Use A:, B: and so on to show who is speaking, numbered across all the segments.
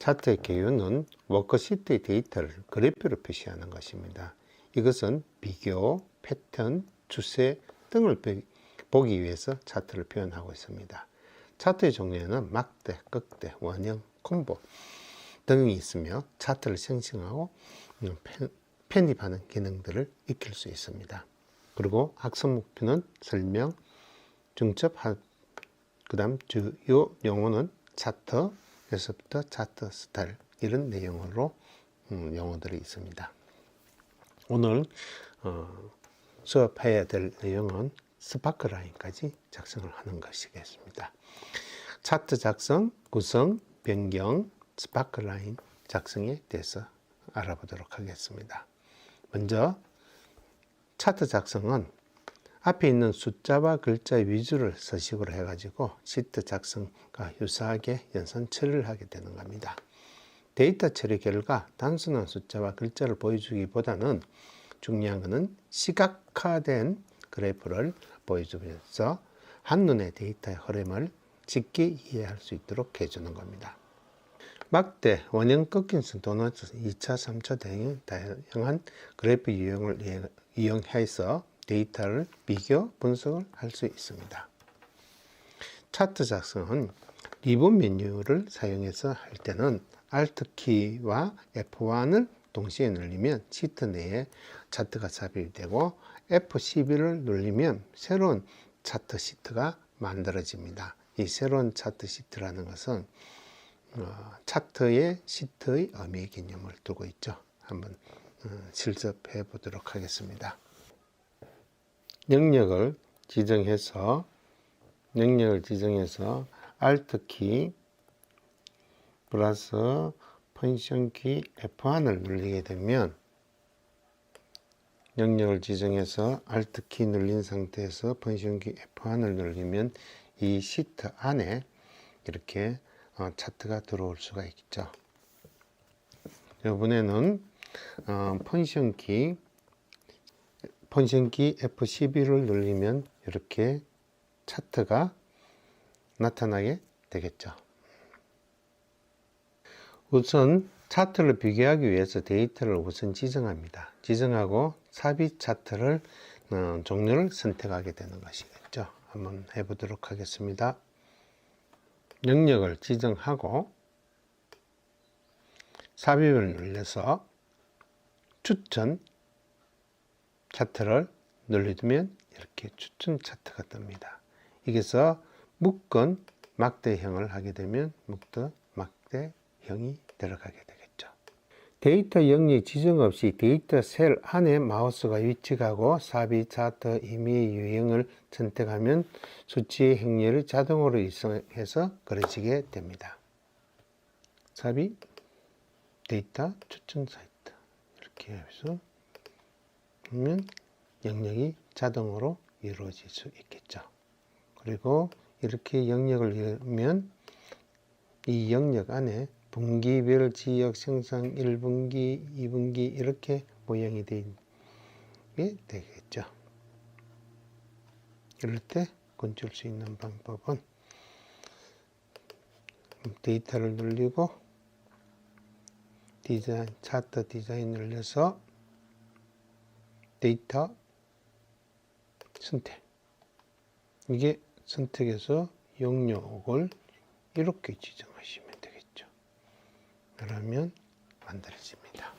A: 차트의 개요는 워크시트의 데이터를 그래프로 표시하는 것입니다. 이것은 비교, 패턴, 추세 등을 보기 위해서 차트를 표현하고 있습니다. 차트의 종류에는 막대, 극대, 원형, 콤보 등이 있으며 차트를 생성하고 편입하는 기능들을 익힐 수 있습니다. 그리고 학습 목표는 설명, 중첩, 그 다음 주요 용어는 차트, 에서부터 차트 스타일 이런 내용으로 용어들이 있습니다. 오늘 수업해야 될 내용은 스파크라인까지 작성을 하는 것이겠습니다. 차트 작성, 구성, 변경, 스파크라인 작성에 대해서 알아보도록 하겠습니다. 먼저 차트 작성은 앞에 있는 숫자와 글자 위주를 서식으로 해가지고 시트 작성과 유사하게 연산 처리를 하게 되는 겁니다. 데이터 처리 결과 단순한 숫자와 글자를 보여주기보다는 중요한 것은 시각화된 그래프를 보여주면서 한눈에 데이터의 흐름을 쉽게 이해할 수 있도록 해주는 겁니다. 막대, 원형 꺾인선, 도넛, 2차, 3차 등의 다양한 그래프 유형을 이용해서 데이터를 비교, 분석을 할 수 있습니다. 차트 작성은 리본 메뉴를 사용해서 할 때는 Alt키와 F1을 동시에 누르면 시트 내에 차트가 삽입되고 F12를 누르면 새로운 차트 시트가 만들어집니다. 이 새로운 차트 시트라는 것은 차트의 시트의 의미 개념을 두고 있죠. 한번 실습해 보도록 하겠습니다. 영역을 지정해서 Alt키 플러스 펑션키 F1을 누르게 되면 영역을 지정해서 Alt키 눌린 상태에서 펑션키 F1을 누르면 이 시트 안에 이렇게 차트가 들어올 수가 있죠. 이번에는 펑션키 F12를 누르면 이렇게 차트가 나타나게 되겠죠. 우선 차트를 비교하기 위해서 데이터를 우선 지정합니다. 지정하고 삽입 차트를 종류를 선택하게 되는 것이겠죠. 한번 해보도록 하겠습니다. 영역을 지정하고 삽입을 눌러서 추천 차트를 눌러두면 이렇게 추천 차트가 뜹니다. 여기서 묶은 막대형을 하게 되면 막대형이 들어가게 되겠죠. 데이터 영역 지정 없이 데이터 셀 안에 마우스가 위치하고 삽입 차트 임의 유형을 선택하면 수치의 행렬이 자동으로 이송해서 그려지게 됩니다. 삽입 데이터 추천 사이트 이렇게 해서 그러면 영역이 자동으로 이루어질 수 있겠죠. 그리고 이렇게 영역을 이루면 이 영역 안에 분기별 지역 생성 1분기, 2분기 이렇게 모양이 되게 되겠죠. 이럴 때 건줄 수 있는 방법은 데이터를 눌리고 디자인, 차트 디자인 눌러서 데이터 선택. 이게 선택해서 영역을 이렇게 지정하시면 되겠죠. 그러면 만들어집니다.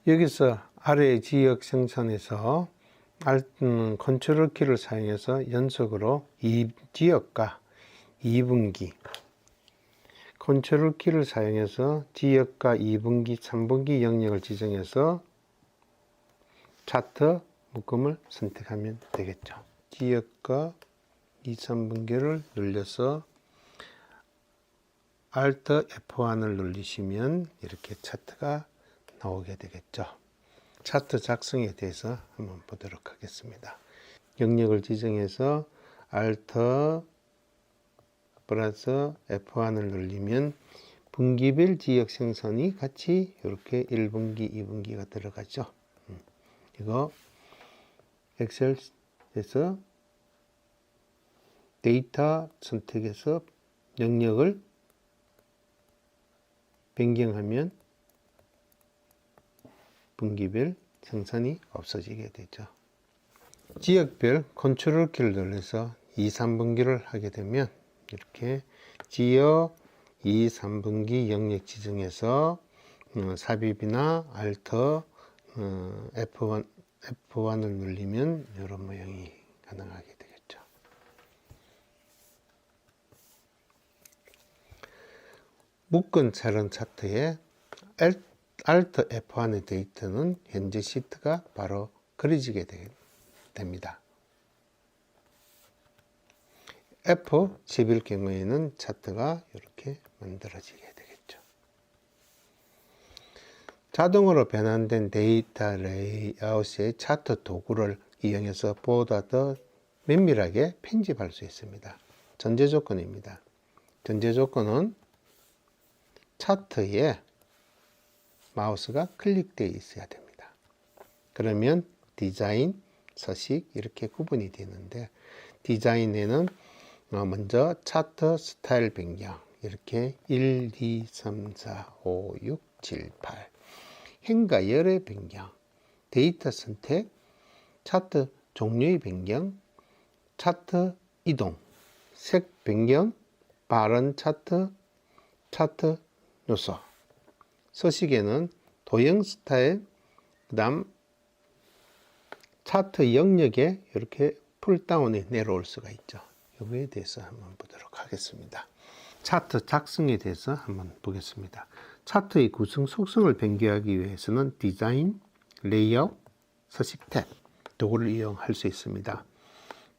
A: 여기서 아래 지역 생산에서 컨트롤 키를 사용해서 연속으로 이 지역과 2분기 컨트롤 키를 사용해서 지역과 2분기, 3분기 영역을 지정해서 차트 묶음을 선택하면 되겠죠. 지역과 2, 3분기를 눌러서 Alt F1을 누르시면 이렇게 차트가 나오게 되겠죠. 차트 작성에 대해서 한번 보도록 하겠습니다. 영역을 지정해서 Alt 플러스 F1을 누르면 분기별 지역 생성이 같이 이렇게 1분기, 2분기가 들어가죠. 이거 엑셀에서 데이터 선택해서 영역을 변경하면 분기별 생산이 없어지게 되죠. 지역별 컨트롤 키를 눌러서 2, 3분기를 하게 되면 이렇게 지역 2, 3분기 영역 지정에서 삽입이나 Alt F1을 누르면 이런 모양이 가능하게 되겠죠. 묶은 차량 차트에 Alt F1의 데이터는 현재 시트가 바로 그려지게 됩니다. F10일 경우에는 차트가 이렇게 만들어지게 되겠죠. 자동으로 변환된 데이터 레이아웃의 차트 도구를 이용해서 보다 더 면밀하게 편집할 수 있습니다. 전제 조건입니다. 전제 조건은 차트에 마우스가 클릭되어 있어야 됩니다. 그러면 디자인, 서식 이렇게 구분이 되는데, 디자인에는 먼저 차트 스타일 변경 이렇게 1, 2, 3, 4, 5, 6, 7, 8 행과 열의 변경, 데이터 선택, 차트 종류의 변경, 차트 이동, 색 변경, 발언 차트, 차트 요소. 서식에는 도형 스타일, 그 다음 차트 영역에 이렇게 풀다운이 내려올 수가 있죠. 여기에 대해서 한번 보도록 하겠습니다. 차트 작성에 대해서 한번 보겠습니다. 차트의 구성 속성을 변경하기 위해서는 디자인, 레이아웃, 서식 탭 도구를 이용할 수 있습니다.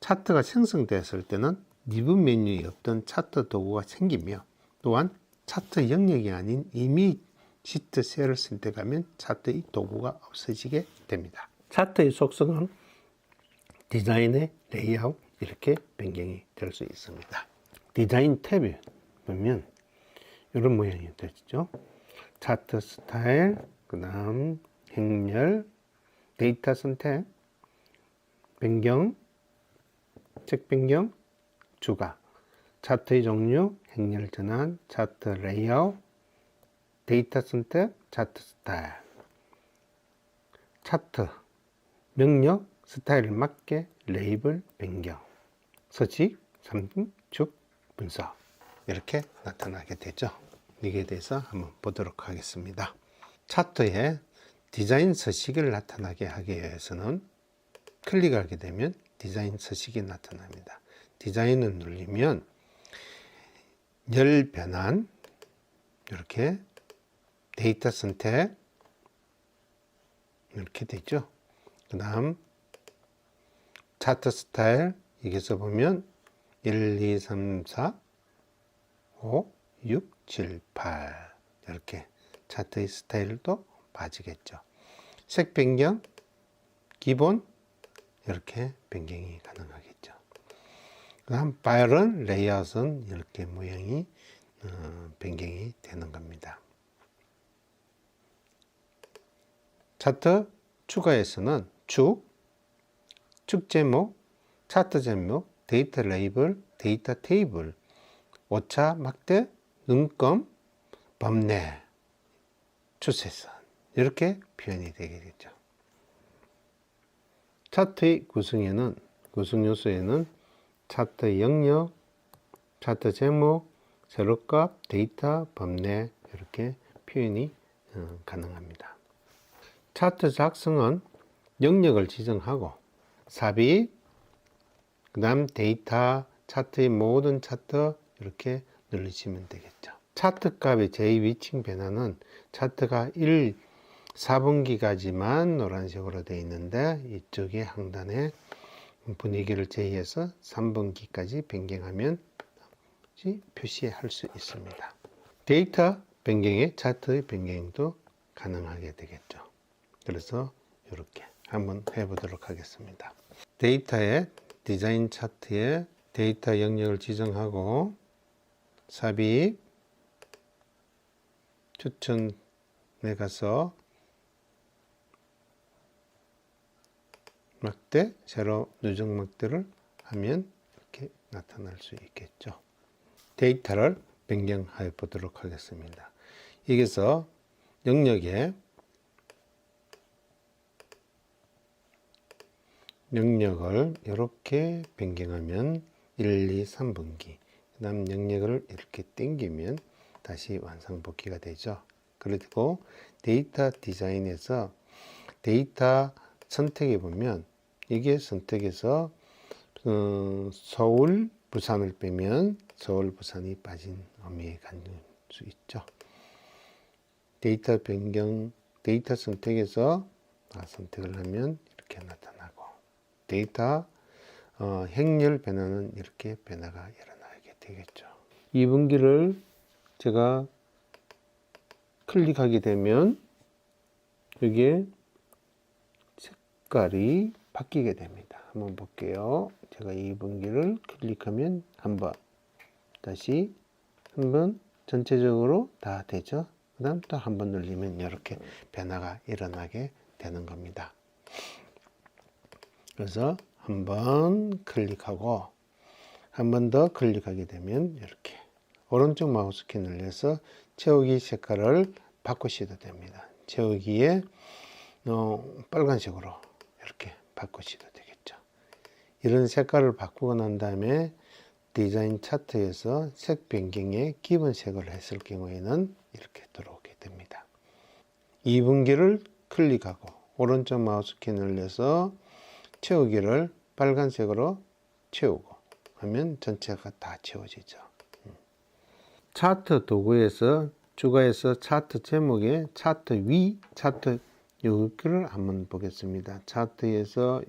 A: 차트가 생성되었을 때는 리뷰 메뉴에 없던 차트 도구가 생기며, 또한 차트 영역이 아닌 이미 시트 셀을 선택하면 차트의 도구가 없어지게 됩니다. 차트의 속성은 디자인의 레이아웃 이렇게 변경이 될 수 있습니다. 디자인 탭에 보면 이런 모양이 되죠. 차트 스타일, 그 다음 행렬, 데이터 선택, 변경, 책 변경, 추가, 차트의 종류, 행렬 전환, 차트 레이아웃, 데이터 선택, 차트 스타일, 차트 명령, 스타일에 맞게 레이블 변경, 서식, 삼축 분석 이렇게 나타나게 되죠. 이에 대해서 한번 보도록 하겠습니다. 차트에 디자인 서식을 나타나게 하기 위해서는 클릭하게 되면 디자인 서식이 나타납니다. 디자인을 누르면 열 변환, 이렇게 데이터 선택 이렇게 되죠. 그 다음 차트 스타일, 여기서 보면 1, 2, 3, 4, 5, 6, 7, 8 이렇게 차트의 스타일도 빠지겠죠. 색 변경, 기본 이렇게 변경이 가능하겠죠. 그 다음 발언, 레이아웃은 이렇게 모양이 변경이 되는 겁니다. 차트 추가에서는 축 제목, 차트 제목, 데이터 레이블, 데이터 테이블, 오차, 막대, 눈금, 범례, 추세선 이렇게 표현이 되겠죠. 차트의 구성 요소에는 차트 영역, 차트 제목, 세로값, 데이터, 범례 이렇게 표현이 가능합니다. 차트 작성은 영역을 지정하고 삽입, 그 다음 데이터, 차트의 모든 차트 이렇게 누르시면 되겠죠. 차트 값의 제2위층 변화는 차트가 1, 4분기까지만 노란색으로 되어 있는데, 이쪽에 하단에 분위기를 제외해서 3분기까지 변경하면 표시할 수 있습니다. 데이터 변경에 차트의 변경도 가능하게 되겠죠. 그래서 이렇게 한번 해보도록 하겠습니다. 데이터의 디자인 차트에 데이터 영역을 지정하고 삽입, 추천에 가서 막대, 세로 누적 막대를 하면 이렇게 나타날 수 있겠죠. 데이터를 변경해 보도록 하겠습니다. 여기서 영역을 이렇게 변경하면 1, 2, 3분기, 그 다음 영역을 이렇게 당기면 다시 완성복귀가 되죠. 그리고 데이터 디자인에서 데이터 선택해 보면 이게 선택해서 서울, 부산을 빼면 서울, 부산이 빠진 의미에 갈 수 있죠. 데이터 변경, 데이터 선택해서 선택을 하면 이렇게 나타나고, 데이터 행렬 변화는 이렇게 변화가 일어나게 되겠죠. 2분기를 제가 클릭하게 되면 여기에 색깔이 바뀌게 됩니다. 한번 볼게요. 제가 2분기를 클릭하면 한번, 다시 한번, 전체적으로 다 되죠. 그 다음 또 한 번 눌리면 이렇게 변화가 일어나게 되는 겁니다. 그래서 한 번 클릭하고 한 번 더 클릭하게 되면 이렇게 오른쪽 마우스키 눌러서 채우기 색깔을 바꾸셔도 됩니다. 채우기에 빨간색으로 이렇게 바꾸셔도 되겠죠. 이런 색깔을 바꾸고 난 다음에 디자인 차트에서 색 변경에 기본 색을 했을 경우에는 이렇게 들어오게 됩니다. 2분기를 클릭하고 오른쪽 마우스키 눌러서 채우기를 빨간색으로 채우고 하면 전체가 다 채워지죠. 차트 도구에서 추가해서 차트 제목에 차트 위, 차트 여기를 한번 보겠습니다. 차트에서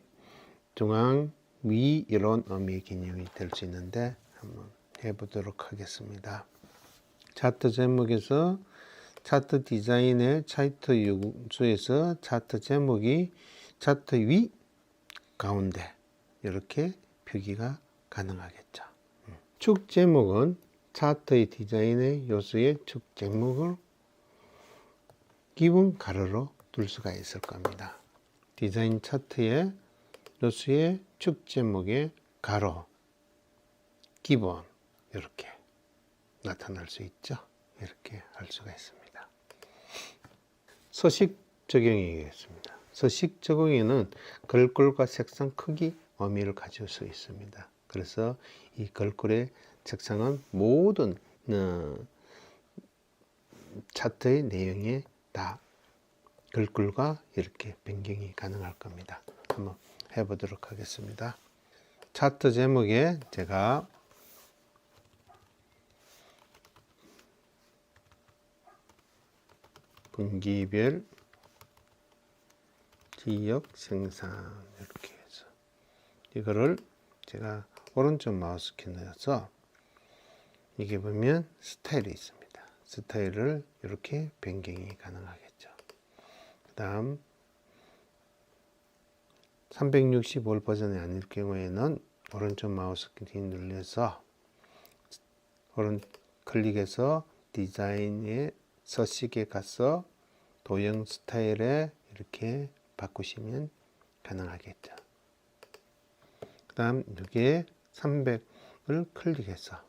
A: 중앙, 위 이런 의미의 개념이 될 수 있는데 한번 해보도록 하겠습니다. 차트 제목에서 차트 디자인의 차트 요소에서 차트 제목이 차트 위, 가운데 이렇게 표기가 가능하겠죠. 축 제목은 차트의 디자인의 요소의 축 제목을 기본 가로로 둘 수가 있을 겁니다. 디자인 차트의 요소의 축 제목의 가로, 기본 이렇게 나타날 수 있죠. 이렇게 할 수가 있습니다. 서식 적용이겠습니다. 서식 적용에는 글꼴과 색상 크기 의미를 가질 수 있습니다. 그래서 이 글꼴의 색상은 모든 차트의 내용에 다 글꼴과 이렇게 변경이 가능할 겁니다. 한번 해보도록 하겠습니다. 차트 제목에 제가 분기별 지역 생산 이렇게 해서 이거를 제가 오른쪽 마우스키 넣어서 이게 보면 스타일이 있습니다. 스타일을 이렇게 변경이 가능하겠죠. 그 다음 365일 버전이 아닐 경우에는 오른쪽 마우스키 눌러서 클릭해서 디자인의 서식에 가서 도형 스타일에 이렇게 바꾸시면 가능하겠죠. 그 다음 여기에 300을 클릭해서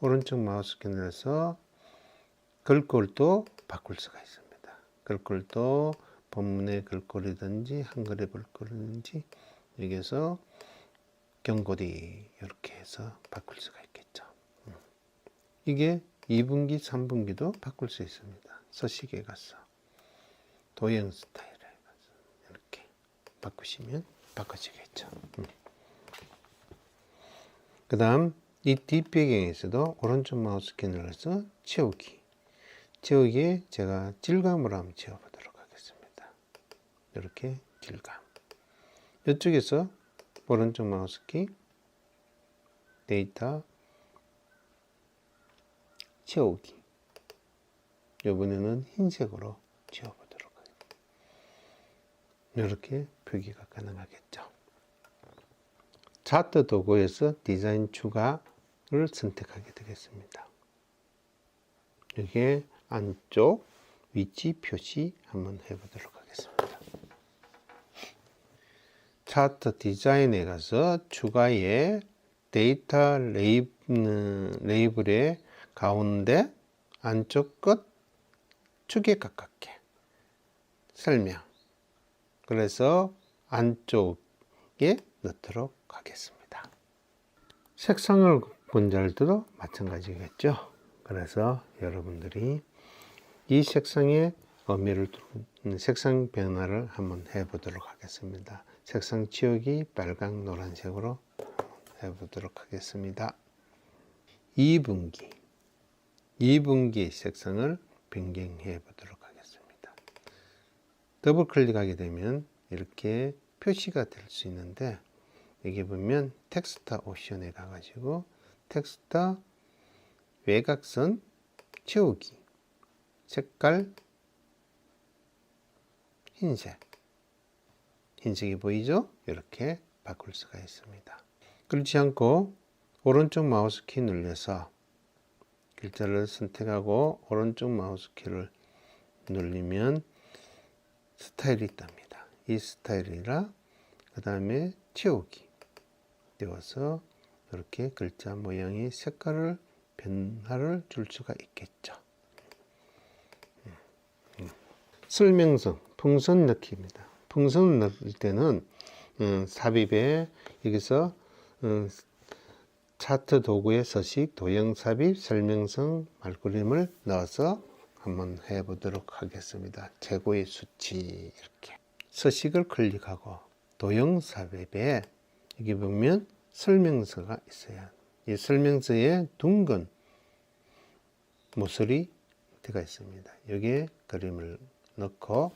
A: 오른쪽 마우스키 눌러서 글꼴도 바꿀 수가 있습니다. 글꼴도 본문의 글꼴이든지 한글의 글꼴이든지 여기서 경고리 이렇게 해서 바꿀 수가 있겠죠. 이게 2분기, 3분기도 바꿀 수 있습니다. 서식에 가서 도형 스타일에 가서 이렇게 바꾸시면 바꿔지겠죠. 그 다음 이 뒷배경에서도 오른쪽 마우스키 눌러서 채우기에 제가 질감으로 한번 채워보도록 하겠습니다. 이렇게 질감. 이쪽에서 오른쪽 마우스키 데이터 채우기. 이번에는 흰색으로 채워보도록 하겠습니다. 이렇게 표기가 가능하겠죠. 차트 도구에서 디자인 추가를 선택하게 되겠습니다. 이게 안쪽 위치 표시 한번 해보도록 하겠습니다. 차트 디자인에 가서 추가에 데이터 레이블의 가운데 안쪽 끝 축에 가깝게 설명. 그래서 안쪽에 넣도록 하겠습니다. 색상을 분자할 때도 마찬가지겠죠. 그래서 여러분들이 이 색상의 의미를 두는 색상 변화를 한번 해보도록 하겠습니다. 색상 치우기 빨강 노란색으로 해보도록 하겠습니다. 2분기 색상을 변경해 보도록 하겠습니다. 더블 클릭하게 되면 이렇게 표시가 될 수 있는데, 여기 보면 텍스트 옵션에 가가지고 텍스트 외곽선 채우기 색깔 흰색이 보이죠? 이렇게 바꿀 수가 있습니다. 그렇지 않고 오른쪽 마우스 키 눌러서 글자를 선택하고 오른쪽 마우스 키를 누르면 스타일이 뜹니다. 이 스타일이라 그 다음에 채우기 띄워서 이렇게 글자 모양의 색깔을 변화를 줄 수가 있겠죠. 설명성 풍선 넣기입니다. 풍선 넣을 때는 삽입에 여기서 차트 도구의 서식, 도형 삽입, 설명성, 말그림을 넣어서 한번 해보도록 하겠습니다. 최고의 수치 이렇게 서식을 클릭하고 도형 삽입에 여기 보면 설명서가 있어요. 이 설명서에 둥근 모서리 들어가 있습니다. 여기에 그림을 넣고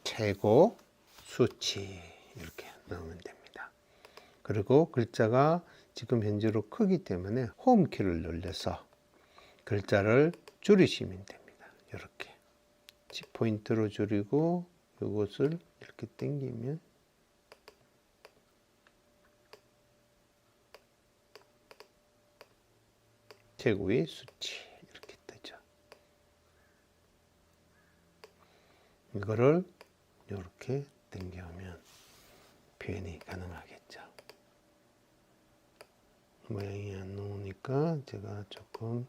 A: 최고 수치 이렇게 넣으면 됩니다. 그리고 글자가 지금 현재로 크기 때문에 홈키를 눌러서 글자를 줄이시면 됩니다. 이렇게 10포인트로 줄이고 이것을 이렇게 당기면 최고의 수치 이렇게 뜨죠. 이거를 이렇게 당겨오면 표현이 가능하겠죠. 모양이 안 나오니까 제가 조금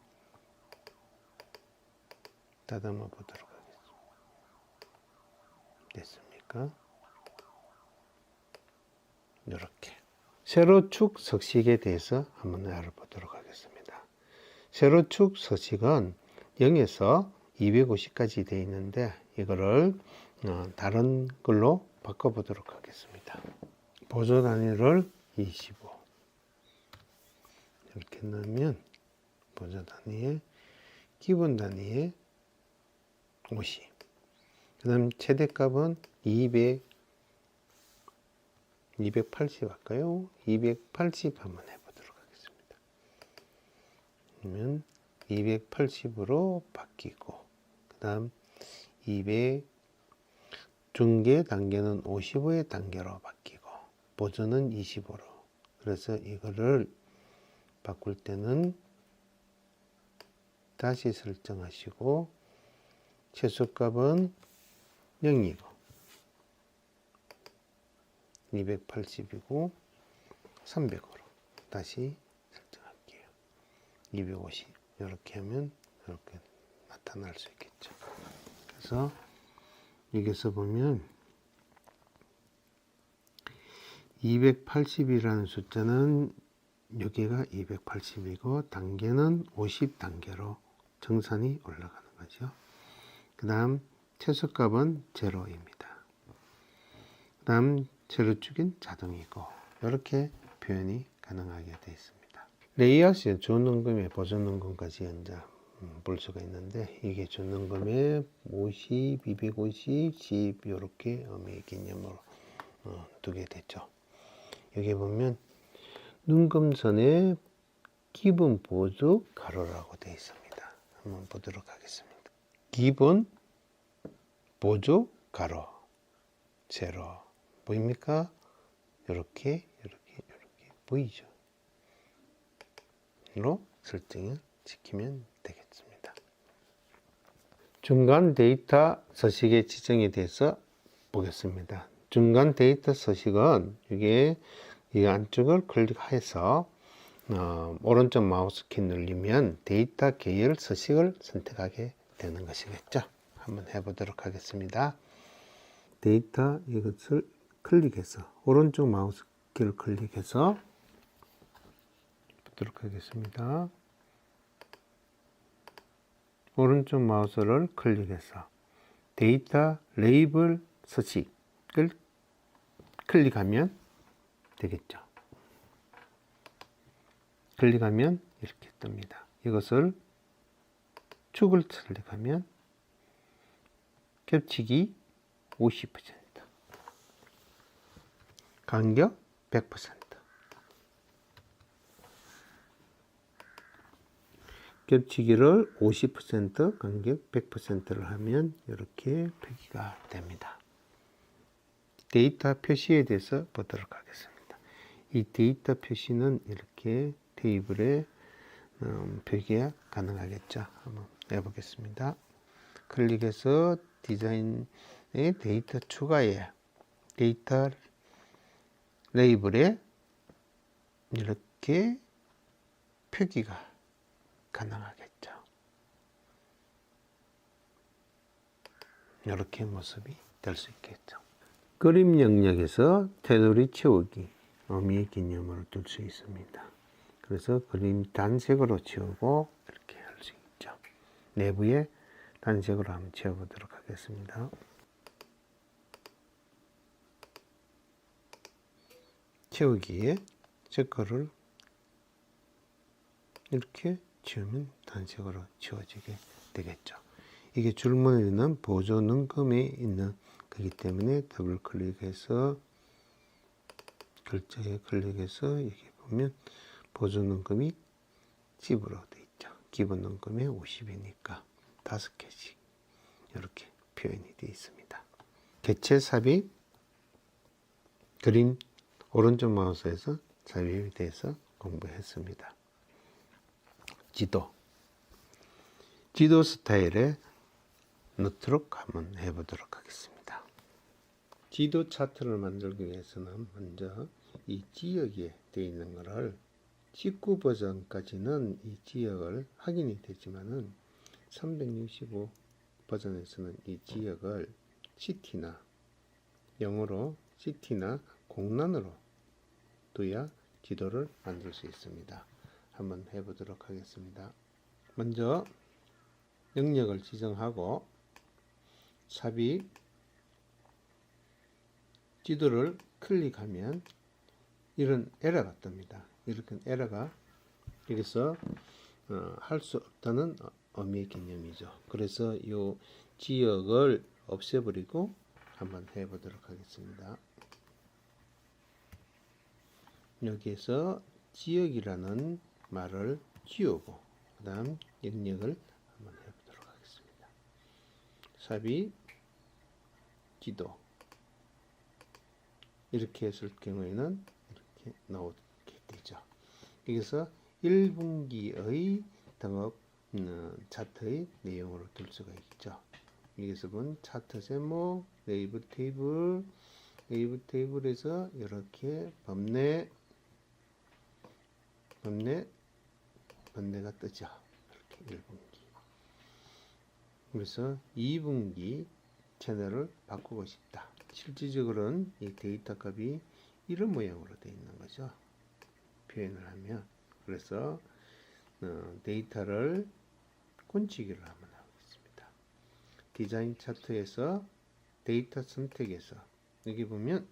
A: 다듬어 보도록 하겠습니다. 됐습니까? 이렇게 세로축 서식에 대해서 한번 알아보도록 하겠습니다. 세로축 서식은 0에서 250까지 되어 있는데 이거를 다른 걸로 바꿔보도록 하겠습니다. 보조 단위를 25 이렇게 넣으면 보조 단위에 기본 단위에 50, 그 다음 최대값은 280 할까요? 280 한번 해보도록 하겠습니다. 그러면 280으로 바뀌고, 그 다음 200 중계 단계는 55의 단계로 바뀌고 보조는 25로. 그래서 이거를 바꿀 때는 다시 설정하시고 최소값은 0이고 280이고 300으로 다시 설정할게요. 250 이렇게 하면 이렇게 나타날 수 있겠죠. 그래서 여기서 보면 280이라는 숫자는 여기가 280이고 단계는 50단계로 정산이 올라가는 거죠. 그 다음 최소값은 0입니다. 그 다음 세로축은 자동이고 이렇게 표현이 가능하게 되어 있습니다. 레이아웃이 준원금에 보존원금까지 이제 볼 수가 있는데 이게 준원금에 50, 250, 10 이렇게 의미 개념으로 두게 됐죠. 여기 보면 눈금선에 기본 보조 가로라고 되어 있습니다. 한번 보도록 하겠습니다. 기본 보조 가로 세로 보입니까? 이렇게 보이죠? 로 설정을 시키면 되겠습니다. 중간 데이터 서식의 지정에 대해서 보겠습니다. 중간 데이터 서식은 이게 이 안쪽을 클릭해서 오른쪽 마우스 키 눌리면 데이터 계열 서식을 선택하게 되는 것이겠죠. 한번 해보도록 하겠습니다. 데이터 이것을 클릭해서 오른쪽 마우스 키를 클릭해서 보도록 하겠습니다. 오른쪽 마우스를 클릭해서 데이터 레이블 서식을 클릭하면 되겠죠. 클릭하면 이렇게 뜹니다. 이것을 축을 클릭하면 겹치기 50%, 간격 100%, 겹치기를 50%, 간격 100%를 하면 이렇게 표기가 됩니다. 데이터 표시에 대해서 보도록 하겠습니다. 이 데이터 표시는 이렇게 테이블에 표기가 가능하겠죠. 한번 해보겠습니다. 클릭해서 디자인의 데이터 추가에 데이터 레이블에 이렇게 표기가 가능하겠죠. 이렇게 모습이 될 수 있겠죠. 그림 영역에서 테두리 채우기, 의미의 개념으로 둘 수 있습니다. 그래서 그림 단색으로 채우고 이렇게 할 수 있죠. 내부에 단색으로 한번 채워보도록 하겠습니다. 채우기에 체크를 이렇게 채우면 단색으로 채워지게 되겠죠. 이게 줄무늬는 보조 능금에 있는 거기 때문에 더블 클릭해서 글자에 클릭해서 여기 보면 보조 능금이 집으로 되어 있죠. 기본 능금이 50이니까 5개씩 이렇게 표현이 되어 있습니다. 개체 삽입, 그림 오른쪽 마우스에서 삽입에 대해서 공부했습니다. 지도 스타일에 넣도록 한번 해보도록 하겠습니다. 지도 차트를 만들기 위해서는 먼저 이 지역에 되어 있는 것을 19 버전까지는 이 지역을 확인이 되지만은 365 버전에서는 이 지역을 시티나 영어로 시티나 공란으로 둬야 지도를 만들 수 있습니다. 한번 해보도록 하겠습니다. 먼저 영역을 지정하고 삽입 지도를 클릭하면 이런 에러가 뜹니다. 이렇게 에러가 여기서 할 수 없다는 의미의 개념이죠. 그래서 이 지역을 없애버리고 한번 해보도록 하겠습니다. 여기에서 지역이라는 말을 지우고 그 다음 영역을 한번 해보도록 하겠습니다. 삽입 지도 이렇게 했을 경우에는 이렇게 나오게 되죠. 여기서 1분기의 등업 차트의 내용으로 둘 수가 있죠. 여기서 본 차트 제목, 네이버 테이블에서 이렇게 번뇌가 뜨죠. 이렇게 1분기. 그래서 2분기 채널을 바꾸고 싶다. 실질적으로는 이 데이터 값이 이런 모양으로 되어 있는 거죠. 표현을 하면. 그래서 데이터를 꾼치기를 한번 하겠습니다. 디자인 차트에서 데이터 선택에서 여기 보면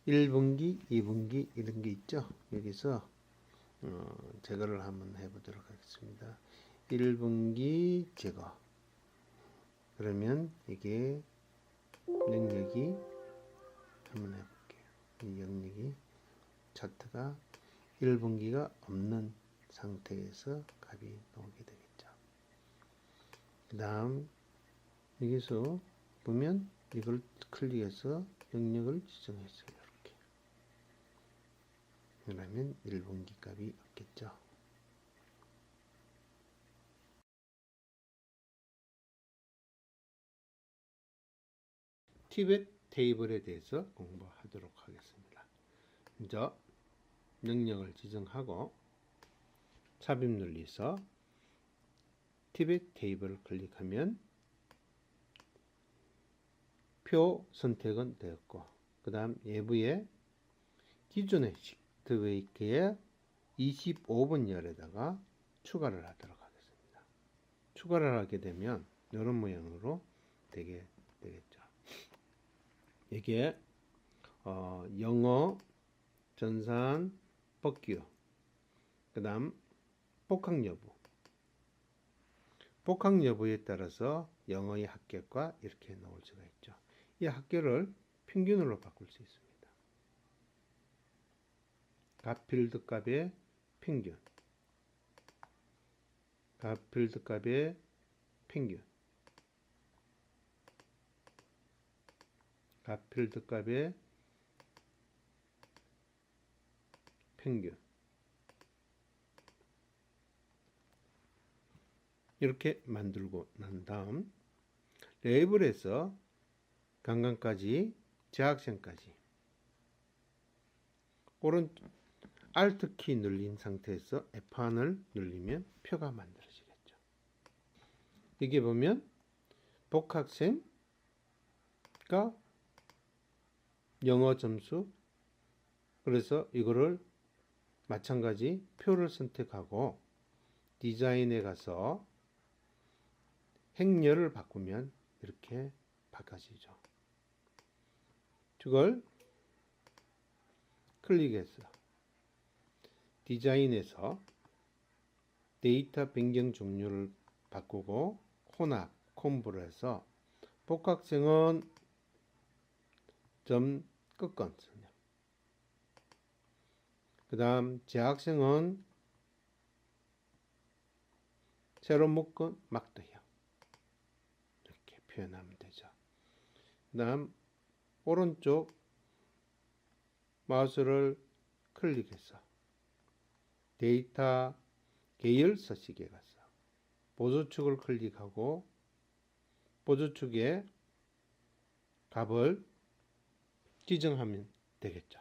A: 1분기, 2분기 이런 게 있죠. 여기서 제거를 한번 해보도록 하겠습니다. 1분기 제거. 그러면 이게 영역이 한번 해볼게요. 이 영역이 차트가 1분기가 없는 상태에서 값이 나오게 되겠죠. 그 다음 여기서 보면 이걸 클릭해서 영역을 지정했어요. 이렇게. 그러면 1분기 값이 없겠죠. 티벳 테이블에 대해서 공부하도록 하겠습니다. 먼저 영역을 지정하고 삽입 눌러서 액티베이트 테이블을 클릭하면 표 선택은 되었고, 그 다음 예부에 기존의 식트웨이크의 25번 열에다가 추가를 하도록 하겠습니다. 추가를 하게 되면 이런 모양으로 되겠죠. 이게 영어, 전산, 법규, 그 다음 복학 여부. 복학 여부에 따라서 영어의 합격과 이렇게 놓을 수가 있죠. 이 합격을 평균으로 바꿀 수 있습니다. 갓필드 값의 평균, 갓필드 값의 평균, 갓필드 값의 평균. 이렇게 만들고 난 다음 레이블에서 강간까지, 재학생까지 오른쪽 Alt 키 눌린 상태에서 F1을 누르면 표가 만들어지겠죠. 여기 보면 복학생과 영어 점수, 그래서 이거를 마찬가지 표를 선택하고 디자인에 가서 행렬을 바꾸면 이렇게 바꿔지죠. 이걸 클릭해서 디자인에서 데이터 변경 종류를 바꾸고 혼합, 콤보를 해서 복학생은 점 끝건 선형, 그 다음 재학생은 세로 묶은 막대형, 이렇게 표현하면 되죠. 그 다음 오른쪽 마우스를 클릭해서 데이터 계열 서식에 가서 보조축을 클릭하고 보조축에 값을 지정하면 되겠죠.